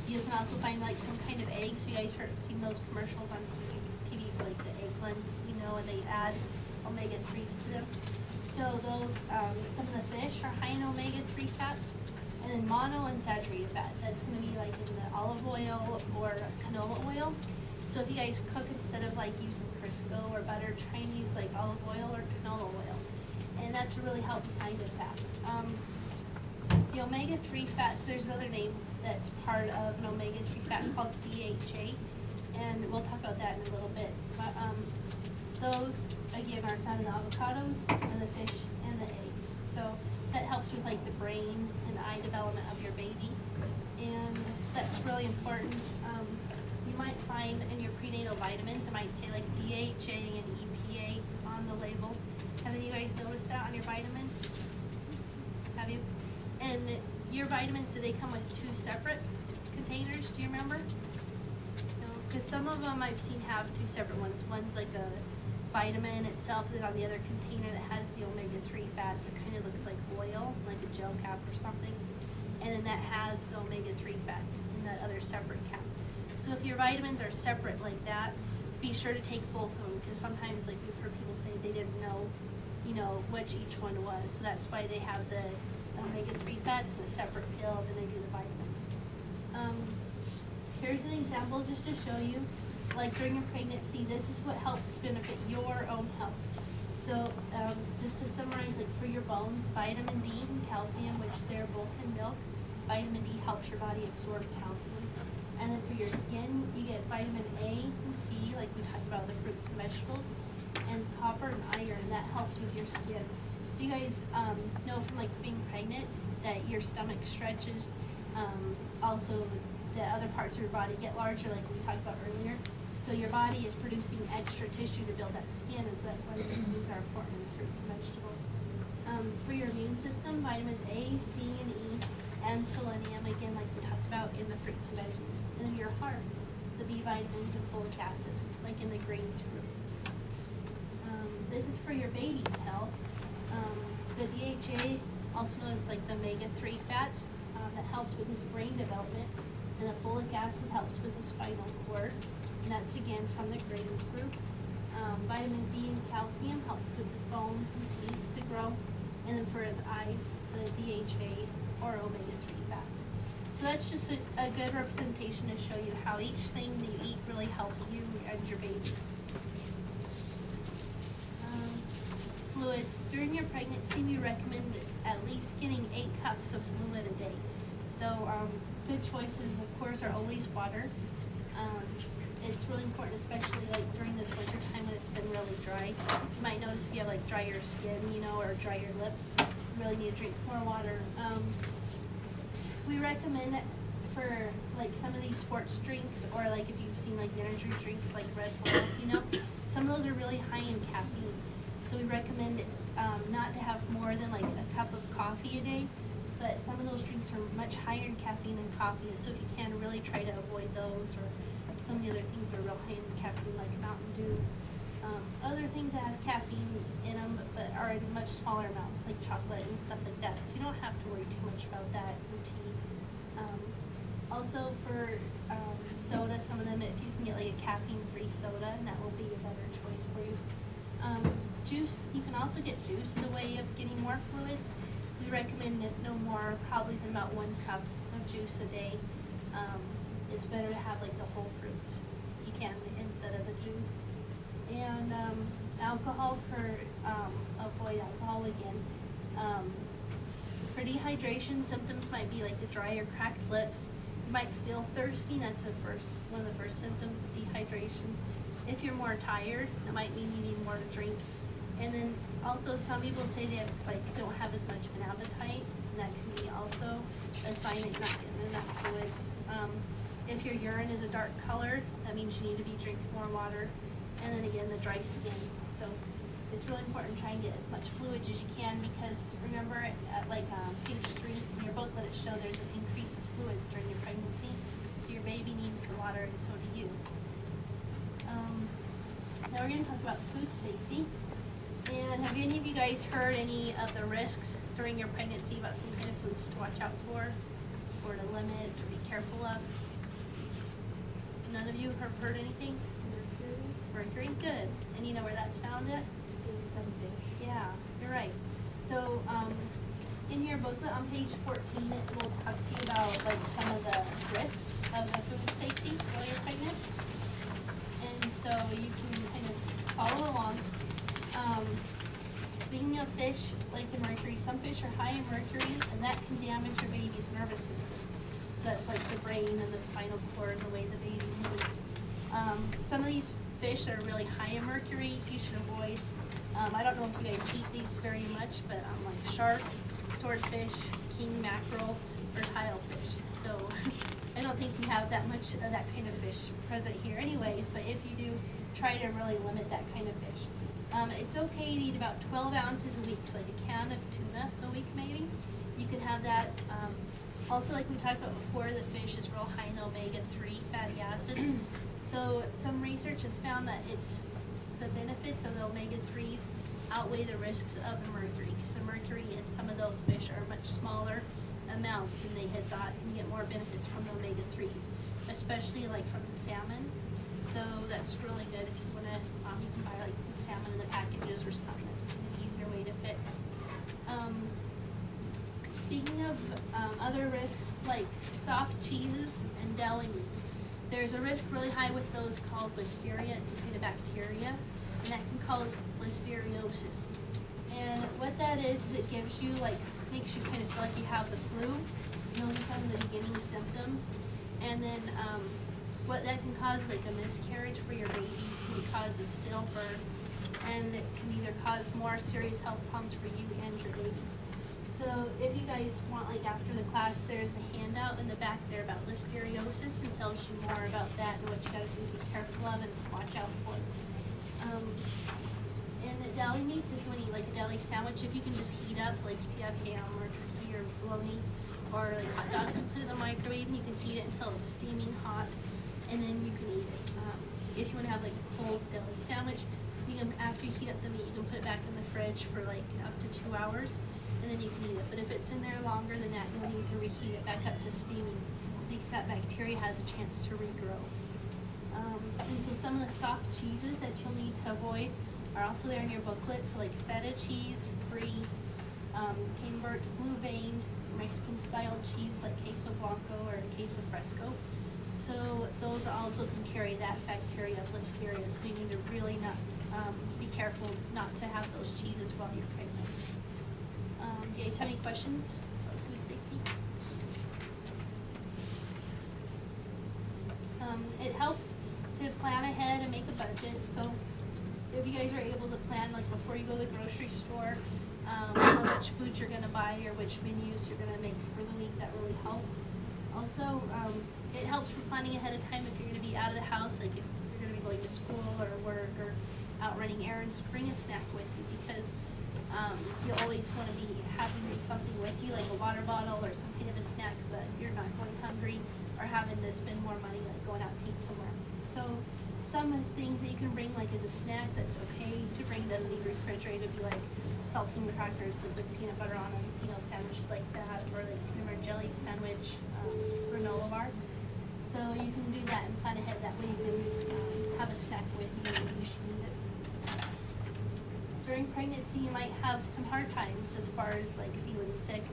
You can also find like some kind of eggs. You guys seen those commercials on TV for like the egg blends, you know, and they add omega-3s to them. So those, some of the fish are high in omega-3 fats, and then monounsaturated fat. That's going to be like in the olive oil or canola oil. So if you guys cook, instead of like using Crisco or butter, try and use like olive oil or canola oil. And that's a really healthy kind of fat. The omega-3 fats, there's another name that's part of an omega-3 fat called DHA, and we'll talk about that in a little bit. But those, again, are found in the avocados and the fish and the eggs. So that helps with like the brain and eye development of your baby, and that's really important. You might find in your prenatal vitamins, it might say like DHA and EPA on the label. Have any of you guys noticed that on your vitamins? Have you? And your vitamins, do they come with two separate containers? Do you remember? No, because some of them I've seen have two separate ones. One's like a vitamin itself, and on the other container that has the omega-3 fats, it kind of looks like oil, like a gel cap or something. And then that has the omega-3 fats in that other separate cap. So if your vitamins are separate like that, be sure to take both of them, because sometimes like we've heard people say they didn't know, you know, which each one was. So that's why they have the omega-3 fats in a separate pill, then they do the vitamins. Here's an example just to show you, like during your pregnancy, this is what helps to benefit your own health. So just to summarize, like for your bones, vitamin D and calcium, which they're both in milk. Vitamin D helps your body absorb calcium. And then for your skin, you get vitamin A and C, like we talked about the fruits and vegetables, and copper and iron, that helps with your skin. So you guys know from like being pregnant that your stomach stretches. Also, the other parts of your body get larger, like we talked about earlier. So your body is producing extra tissue to build that skin, and so that's why these things are important in fruits and vegetables. For your immune system, vitamins A, C, and E, and selenium, again, like we talked about in the fruits and veggies. And then your heart, the B vitamins and folic acid, like in the greens fruit. This is for your baby's health. The DHA, also known as like the omega-3 fats, that helps with his brain development, and the folic acid helps with the spinal cord, and that's again from the greens group. Vitamin D and calcium helps with his bones and teeth to grow, and then for his eyes, the DHA or omega-3 fats. So that's just a good representation to show you how each thing that you eat really helps you and your baby. Fluids. During your pregnancy, we recommend at least getting 8 cups of fluid a day. So good choices, of course, are always water. It's really important, especially like during this winter time when it's been really dry. You might notice if you have like drier skin, you know, or drier lips, you really need to drink more water. We recommend for like some of these sports drinks, or like if you've seen like the energy drinks like Red Bull, you know, some of those are really high in caffeine. So we recommend not to have more than like a cup of coffee a day, but some of those drinks are much higher in caffeine than coffee, so if you can, really try to avoid those, or some of the other things that are real high in caffeine like Mountain Dew. Other things that have caffeine in them but are in much smaller amounts, like chocolate and stuff like that, so you don't have to worry too much about that in tea. Also for soda, some of them, if you can get like a caffeine-free soda, and that will be a better choice for you. Juice, you can also get juice as a way of getting more fluids. We recommend no more probably than about 1 cup of juice a day. It's better to have like the whole fruits you can instead of the juice. And alcohol, avoid alcohol again. For dehydration, symptoms might be like the dry or cracked lips. You might feel thirsty. That's one of the first symptoms of dehydration. If you're more tired, it might mean you need more to drink. And then also some people say they don't have as much of an appetite, and that can be also a sign that you're not getting enough fluids. If your urine is a dark color, that means you need to be drinking more water. And then again, the dry skin. So it's really important to try and get as much fluid as you can, because remember at like page 3 in your booklet, it shows there's an increase of fluids during your pregnancy. So your baby needs the water, and so do you. Now we're going to talk about food safety. And have any of you guys heard any of the risks during your pregnancy about some kind of foods to watch out for? or to limit or be careful of? None of you have heard anything? Mercury, good. And you know where that's found at? In some fish. Yeah, you're right. So, in your booklet on page 14, it will talk to you about like some of the risks of food safety while you're pregnant. And so you can kind of follow along. Speaking of fish, like the mercury, some fish are high in mercury, and that can damage your baby's nervous system. So that's like the brain and the spinal cord, the way the baby moves. Some of these fish that are really high in mercury, you should avoid. I don't know if you guys eat these very much, but like shark, swordfish, king mackerel, or tilefish. So I don't think we have that much of that kind of fish present here anyways, but if you do, try to really limit that kind of fish. It's okay to eat about 12 ounces a week, so like a can of tuna a week maybe. You can have that. Also, like we talked about before, the fish is real high in omega-3 fatty acids. So some research has found that it's the benefits of the omega-3s outweigh the risks of the mercury, because the mercury in some of those fish are much smaller amounts than they had thought, and you get more benefits from the omega-3s, especially like from the salmon. So that's really good if you want to, you can buy like the salmon in the packages or something. That's an easier way to fix. Speaking of other risks, like soft cheeses and deli meats, there's a risk really high with those called listeria. It's a kind of bacteria, and that can cause listeriosis. And what that is it gives you, like, makes you kind of feel like you have the flu. Those are some of the beginning symptoms. And then what that can cause is like a miscarriage for your baby. It can cause a stillbirth, and it can either cause more serious health problems for you and your baby. So if you guys want, like after the class, there's a handout in the back there about listeriosis and tells you more about that and what you gotta be careful of and watch out for. In the deli meats, if you want to eat like a deli sandwich, if you can just heat up, like if you have ham or turkey or bologna or like hot dogs, put it in the microwave and you can heat it until it's steaming hot, and then you can eat it. If you want to have like a cold deli sandwich, you can, after you heat up the meat, you can put it back in the fridge for like up to 2 hours, and then you can eat it. But if it's in there longer than that, you need to reheat it back up to steaming, because that bacteria has a chance to regrow. And so some of the soft cheeses that you'll need to avoid are also there in your booklet. So like feta cheese, brie, Camembert, blue veined, Mexican style cheese like queso blanco or queso fresco. So those also can carry that bacteria of listeria. So you need to really not be careful not to have those cheeses while you're pregnant. Do you guys have any questions about food safety? It helps to plan ahead and make a budget. So if you guys are able to plan like before you go to the grocery store, how much food you're going to buy or which menus you're going to make for the week, that really helps. Also, it helps for planning ahead of time if you're going to be out of the house, like if you're going to be going to school or work or out running errands, bring a snack with you, because you always want to be having something with you, like a water bottle or some kind of a snack, so that you're not going hungry or having to spend more money like going out to eat somewhere. So some of the things that you can bring like as a snack that's okay to bring, doesn't need refrigerated, would be like saltine crackers with peanut butter on them, sandwiches like that, or like peanut butter jelly sandwich, granola bar. So you can do that and plan ahead. That way you can have a snack with you when you should need it. During pregnancy, you might have some hard times as far as like feeling sick.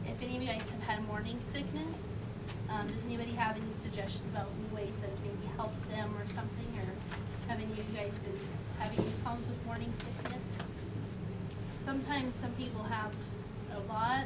If any of you guys have had morning sickness, does anybody have any suggestions about any ways that it maybe helped them or something? Or have any of you guys been having any problems with morning sickness? Sometimes some people have a lot